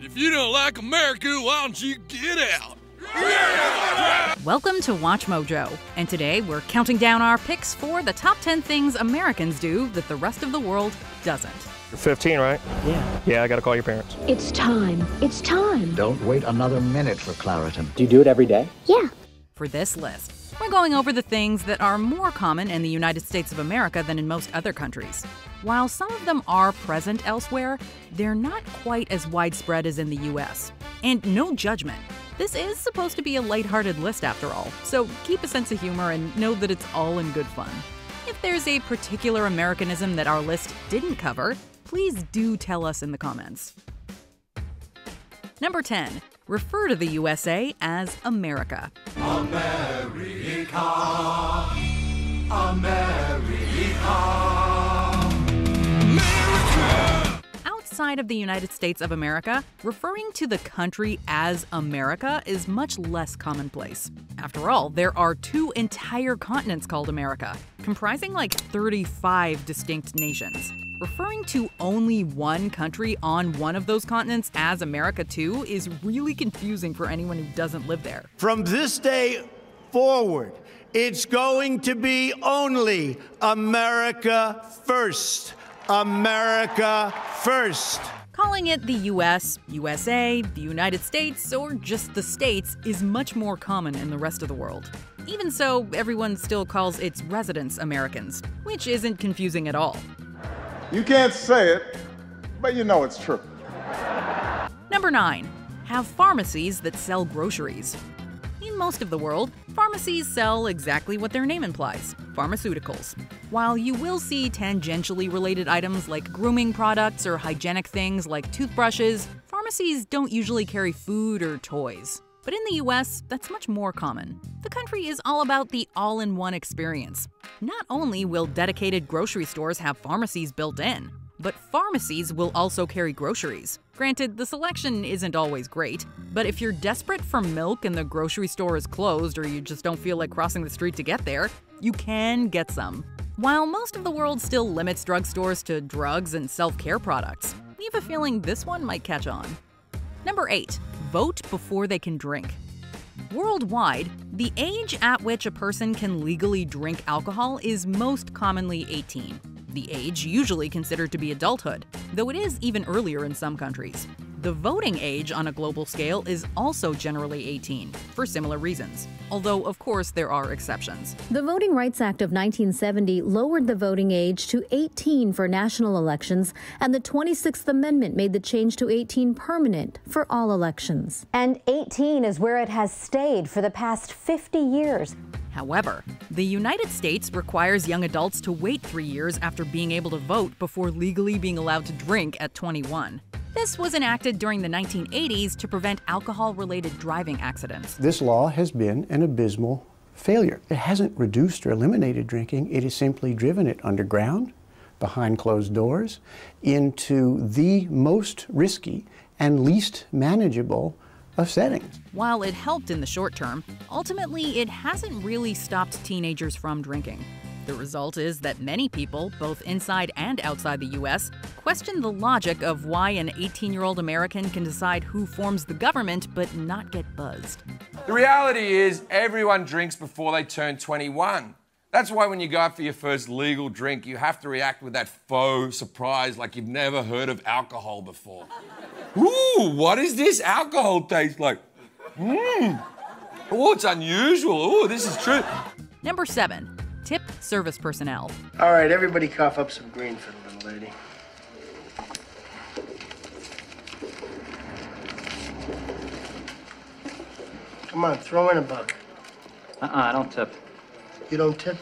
If you don't like America, why don't you get out? Welcome to Watch Mojo, and today we're counting down our picks for the top 10 things Americans do that the rest of the world doesn't. You're 15, right? Yeah. Yeah, I gotta call your parents. It's time. It's time. Don't wait another minute for Claritin. Do you do it every day? Yeah. For this list, we're going over the things that are more common in the United States of America than in most other countries. While some of them are present elsewhere, they're not quite as widespread as in the US. And no judgment. This is supposed to be a lighthearted list after all, so keep a sense of humor and know that it's all in good fun. If there's a particular Americanism that our list didn't cover, please do tell us in the comments. Number 10. Refer to the USA as America. America, America, America. Outside of the United States of America, referring to the country as America is much less commonplace. After all, there are 2 entire continents called America, comprising like 35 distinct nations. Referring to only one country on one of those continents as America too is really confusing for anyone who doesn't live there. From this day forward, it's going to be only America first. America first. Calling it the US, USA, the United States, or just the States is much more common in the rest of the world. Even so, everyone still calls its residents Americans, which isn't confusing at all. You can't say it, but you know it's true. Number 9. Have pharmacies that sell groceries. In most of the world, pharmacies sell exactly what their name implies, pharmaceuticals. While you will see tangentially related items like grooming products or hygienic things like toothbrushes, pharmacies don't usually carry food or toys. But in the US, that's much more common. The country is all about the all-in-one experience. Not only will dedicated grocery stores have pharmacies built in, but pharmacies will also carry groceries. Granted, the selection isn't always great, but if you're desperate for milk and the grocery store is closed or you just don't feel like crossing the street to get there, you can get some. While most of the world still limits drugstores to drugs and self-care products, we have a feeling this one might catch on. Number 8. Vote before they can drink. Worldwide, the age at which a person can legally drink alcohol is most commonly 18. The age usually considered to be adulthood, though it is even earlier in some countries. The voting age on a global scale is also generally 18, for similar reasons, although of course there are exceptions. The Voting Rights Act of 1970 lowered the voting age to 18 for national elections, and the 26th Amendment made the change to 18 permanent for all elections. And 18 is where it has stayed for the past 50 years. However, the United States requires young adults to wait 3 years after being able to vote before legally being allowed to drink at 21. This was enacted during the 1980s to prevent alcohol-related driving accidents. This law has been an abysmal failure. It hasn't reduced or eliminated drinking. It has simply driven it underground, behind closed doors, into the most risky and least manageable of settings. While it helped in the short term, ultimately it hasn't really stopped teenagers from drinking. The result is that many people, both inside and outside the US, question the logic of why an 18-year-old American can decide who forms the government but not get buzzed. The reality is everyone drinks before they turn 21. That's why when you go out for your first legal drink, you have to react with that faux surprise like you've never heard of alcohol before. Ooh, what does this alcohol taste like? Oh, it's unusual. Oh, this is true. Number 7. Tip service personnel. All right, everybody cough up some green for the little lady. Come on, throw in a buck. I don't tip. You don't tip?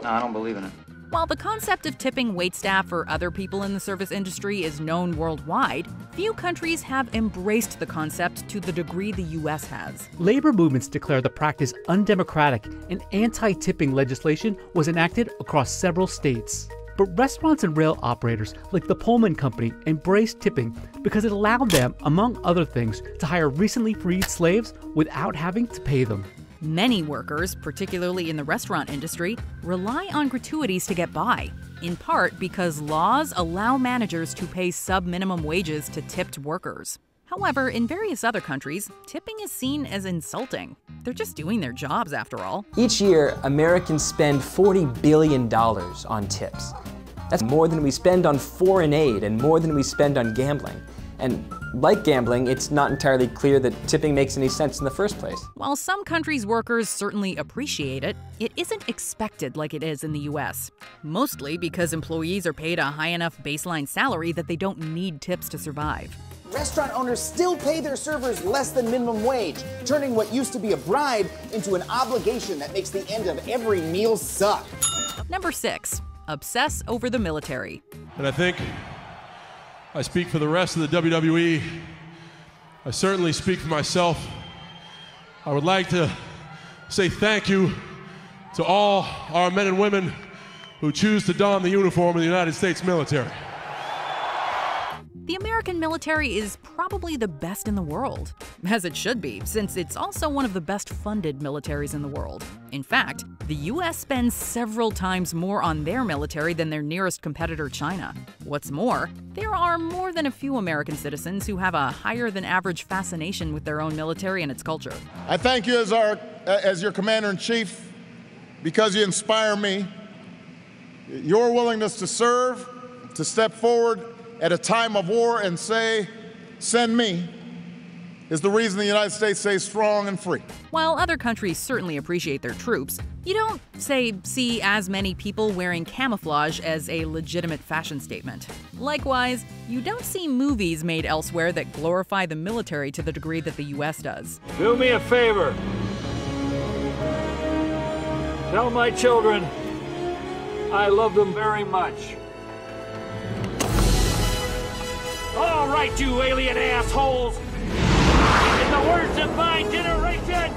No, I don't believe in it. While the concept of tipping waitstaff or other people in the service industry is known worldwide, few countries have embraced the concept to the degree the US has. Labor movements declare the practice undemocratic, and anti-tipping legislation was enacted across several states. But restaurants and rail operators like the Pullman Company embraced tipping because it allowed them, among other things, to hire recently freed slaves without having to pay them. Many workers, particularly in the restaurant industry, rely on gratuities to get by, in part because laws allow managers to pay sub-minimum wages to tipped workers. However, in various other countries, tipping is seen as insulting. They're just doing their jobs after all. Each year, Americans spend $40 billion on tips. That's more than we spend on foreign aid and more than we spend on gambling. And like gambling, it's not entirely clear that tipping makes any sense in the first place. While some countries' workers certainly appreciate it, it isn't expected like it is in the US. Mostly because employees are paid a high enough baseline salary that they don't need tips to survive. Restaurant owners still pay their servers less than minimum wage, turning what used to be a bribe into an obligation that makes the end of every meal suck. Number 6. Obsess over the military. And I think I speak for the rest of the WWE. I certainly speak for myself. I would like to say thank you to all our men and women who choose to don the uniform of the United States military. The American military is probably the best in the world, as it should be, since it's also one of the best funded militaries in the world. In fact, the US spends several times more on their military than their nearest competitor, China. What's more, there are more than a few American citizens who have a higher than average fascination with their own military and its culture. I thank you as your commander-in-chief because you inspire me. Your willingness to serve, to step forward at a time of war and say, send me, is the reason the United States stays strong and free. While other countries certainly appreciate their troops, you don't, see as many people wearing camouflage as a legitimate fashion statement. Likewise, you don't see movies made elsewhere that glorify the military to the degree that the US does. Do me a favor. Tell my children I love them very much. All right, you alien assholes! In the words of my generation,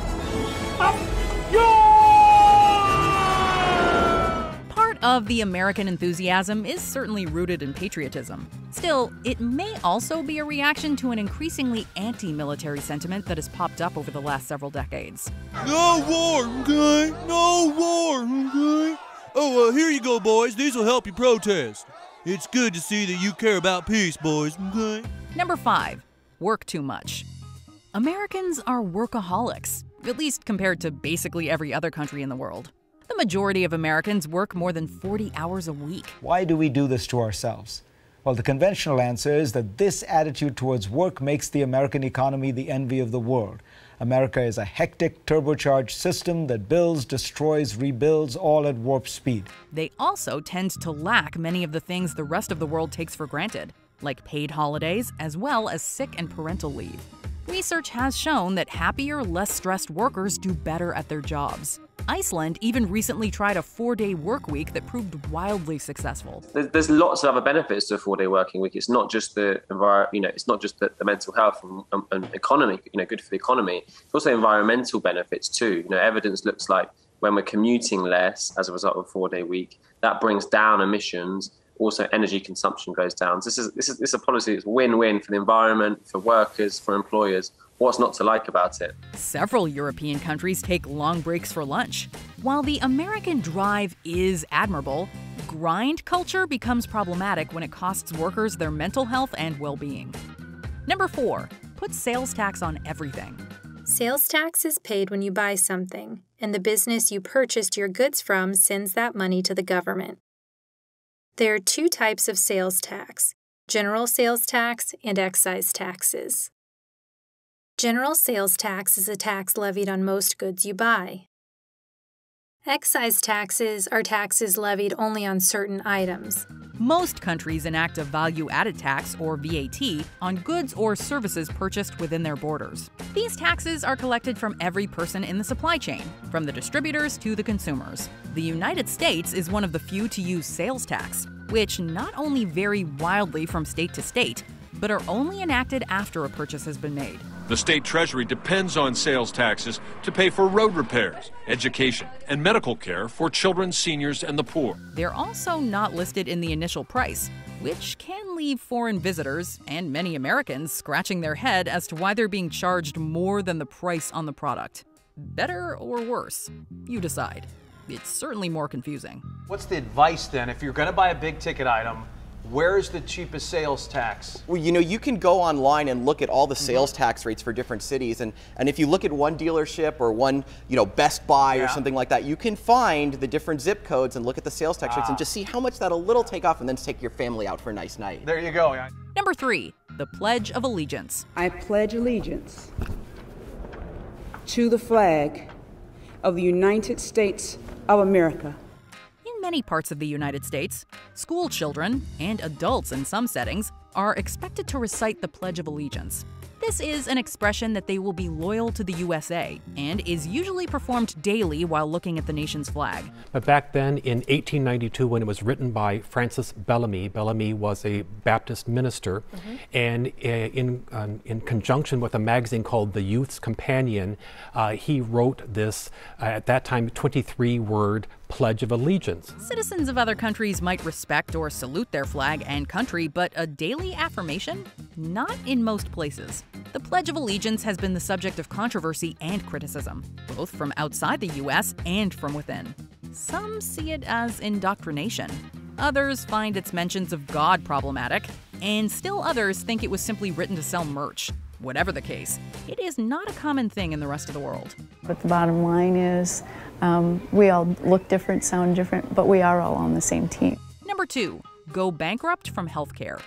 up yours! Part of the American enthusiasm is certainly rooted in patriotism. Still, it may also be a reaction to an increasingly anti-military sentiment that has popped up over the last several decades. No war, okay? No war, okay? Oh, here you go, boys. These will help you protest. It's good to see that you care about peace, boys, okay? Number 5. Work too much. Americans are workaholics, at least compared to basically every other country in the world. The majority of Americans work more than 40 hours a week. Why do we do this to ourselves? Well, the conventional answer is that this attitude towards work makes the American economy the envy of the world. America is a hectic, turbocharged system that builds, destroys, rebuilds, all at warp speed. They also tend to lack many of the things the rest of the world takes for granted, like paid holidays, as well as sick and parental leave. Research has shown that happier, less stressed workers do better at their jobs. Iceland even recently tried a 4-day work week that proved wildly successful. There's lots of other benefits to a 4-day working week. It's not just the it's not just the mental health and economy, good for the economy. It's also environmental benefits too. Evidence looks like when we're commuting less as a result of a 4-day week, that brings down emissions. Also, energy consumption goes down. So this is a policy that's win-win for the environment, for workers, for employers. What's not to like about it? Several European countries take long breaks for lunch. While the American drive is admirable, grind culture becomes problematic when it costs workers their mental health and well-being. Number 4. Put sales tax on everything. Sales tax is paid when you buy something, and the business you purchased your goods from sends that money to the government. There are 2 types of sales tax: general sales tax and excise taxes. General sales tax is a tax levied on most goods you buy. Excise taxes are taxes levied only on certain items. Most countries enact a value-added tax, or VAT, on goods or services purchased within their borders. These taxes are collected from every person in the supply chain, from the distributors to the consumers. The United States is one of the few to use sales tax, which not only vary wildly from state to state, but are only enacted after a purchase has been made. The state treasury depends on sales taxes to pay for road repairs, education, and medical care for children, seniors, and the poor. They're also not listed in the initial price, which can leave foreign visitors and many Americans scratching their head as to why they're being charged more than the price on the product. Better or worse? You decide. It's certainly more confusing. What's the advice then if you're going to buy a big ticket item Where's the cheapest sales tax? Well, you know, you can go online and look at all the sales tax rates for different cities, and if you look at one dealership or one, you know, Best Buy or something like that, you can find the different zip codes and look at the sales tax rates and just see how much that'll take off, and then take your family out for a nice night. There you go. Number 3, the Pledge of Allegiance. I pledge allegiance to the flag of the United States of America. In many parts of the United States, school children, and adults in some settings, are expected to recite the Pledge of Allegiance. This is an expression that they will be loyal to the USA and is usually performed daily while looking at the nation's flag. But back then, in 1892, when it was written by Francis Bellamy, Bellamy was a Baptist minister, and in conjunction with a magazine called The Youth's Companion, he wrote this, at that time, 23-word Pledge of Allegiance. Citizens of other countries might respect or salute their flag and country, but a daily affirmation? Not in most places. The Pledge of Allegiance has been the subject of controversy and criticism, both from outside the U.S. and from within. Some see it as indoctrination. Others find its mentions of God problematic, and still others think it was simply written to sell merch. Whatever the case, it is not a common thing in the rest of the world. But the bottom line is, we all look different, sound different, but we are all on the same team. Number 2, go bankrupt from healthcare.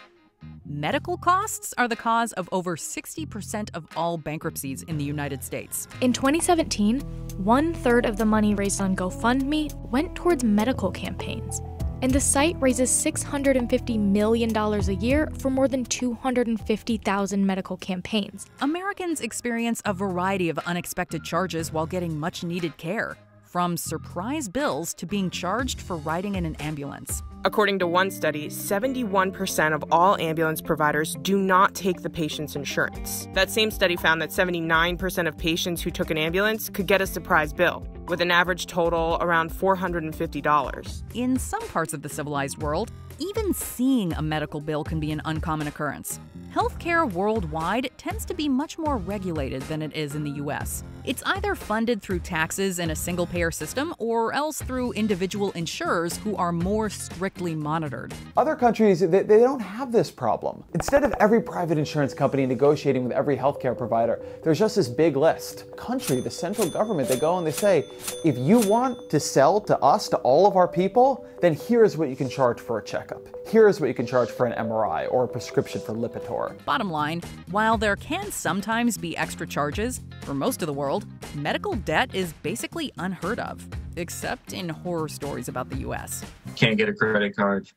Medical costs are the cause of over 60% of all bankruptcies in the United States. In 2017, 1/3 of the money raised on GoFundMe went towards medical campaigns. And the site raises $650 million a year for more than 250,000 medical campaigns. Americans experience a variety of unexpected charges while getting much-needed care, from surprise bills to being charged for riding in an ambulance. According to one study, 71% of all ambulance providers do not take the patient's insurance. That same study found that 79% of patients who took an ambulance could get a surprise bill, with an average total around $450. In some parts of the civilized world, even seeing a medical bill can be an uncommon occurrence. Healthcare worldwide tends to be much more regulated than it is in the U.S. It's either funded through taxes in a single-payer system or else through individual insurers who are more strictly monitored. Other countries, they don't have this problem. Instead of every private insurance company negotiating with every healthcare provider, there's just this big list. Country, the central government, they go and they say, if you want to sell to us, to all of our people, then here's what you can charge for a checkup. Here's what you can charge for an MRI or a prescription for Lipitor. Bottom line, while there can sometimes be extra charges, for most of the world, medical debt is basically unheard of, except in horror stories about the U.S. Can't get a credit card.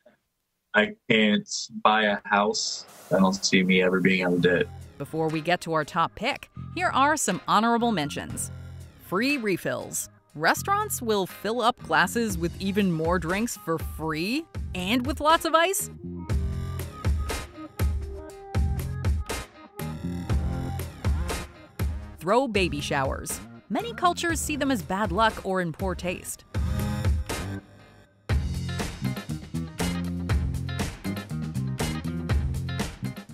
I can't buy a house. I don't see me ever being out of debt. Before we get to our top pick, here are some honorable mentions. Free refills. Restaurants will fill up glasses with even more drinks for free and with lots of ice. Throw baby showers. Many cultures see them as bad luck or in poor taste.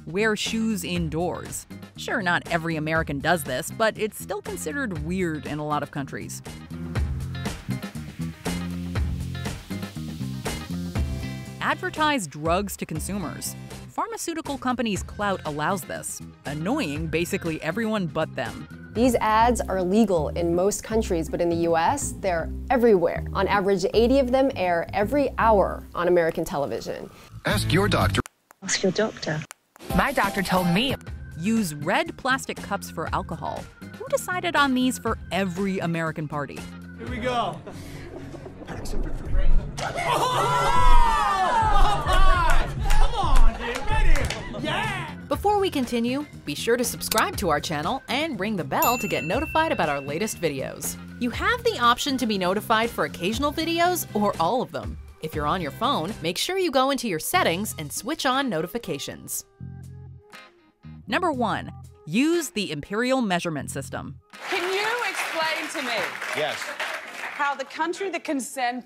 Wear shoes indoors. Sure, not every American does this, but it's still considered weird in a lot of countries. Advertise drugs to consumers. Pharmaceutical companies' clout allows this, annoying basically everyone but them. These ads are legal in most countries, but in the US, they're everywhere. On average, 80 of them air every hour on American television. Ask your doctor. Ask your doctor. My doctor told me. Use red plastic cups for alcohol. Who decided on these for every American party? Here we go. Before we continue, be sure to subscribe to our channel and ring the bell to get notified about our latest videos. You have the option to be notified for occasional videos or all of them. If you're on your phone, make sure you go into your settings and switch on notifications. Number 1. Use the Imperial Measurement System. Can you explain to me how the country that can send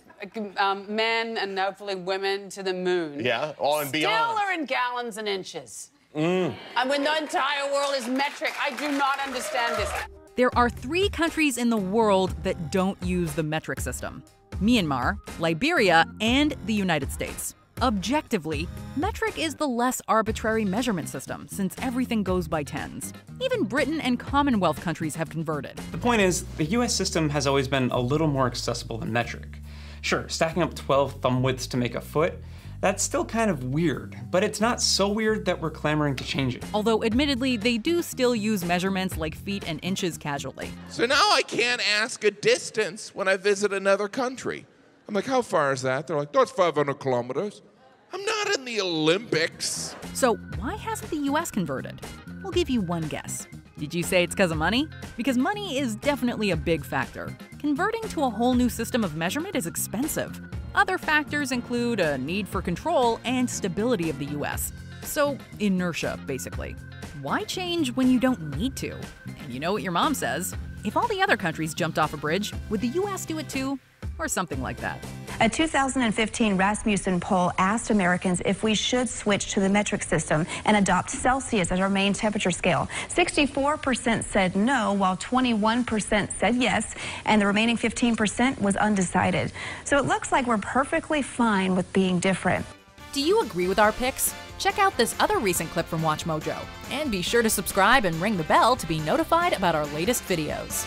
men and hopefully women to the moon all and beyond. still are in gallons and inches? And when the entire world is metric, I do not understand this. There are 3 countries in the world that don't use the metric system: Myanmar, Liberia, and the United States. Objectively, metric is the less arbitrary measurement system since everything goes by tens. Even Britain and Commonwealth countries have converted. The point is, the US system has always been a little more accessible than metric. Sure, stacking up 12 thumb widths to make a foot, that's still kind of weird, but it's not so weird that we're clamoring to change it. Although admittedly, they do still use measurements like feet and inches casually. So now I can't ask a distance when I visit another country. I'm like, how far is that? They're like, that's 500 kilometers. I'm not in the Olympics. So why hasn't the US converted? We'll give you one guess. Did you say it's because of money? Because money is definitely a big factor. Converting to a whole new system of measurement is expensive. Other factors include a need for control and stability of the US. So, inertia, basically. Why change when you don't need to? And you know what your mom says? If all the other countries jumped off a bridge, would the US do it too? Or something like that. A 2015 Rasmussen poll asked Americans if we should switch to the metric system and adopt Celsius as our main temperature scale. 64% said no, while 21% said yes, and the remaining 15% was undecided. So it looks like we're perfectly fine with being different. Do you agree with our picks? Check out this other recent clip from WatchMojo, and be sure to subscribe and ring the bell to be notified about our latest videos.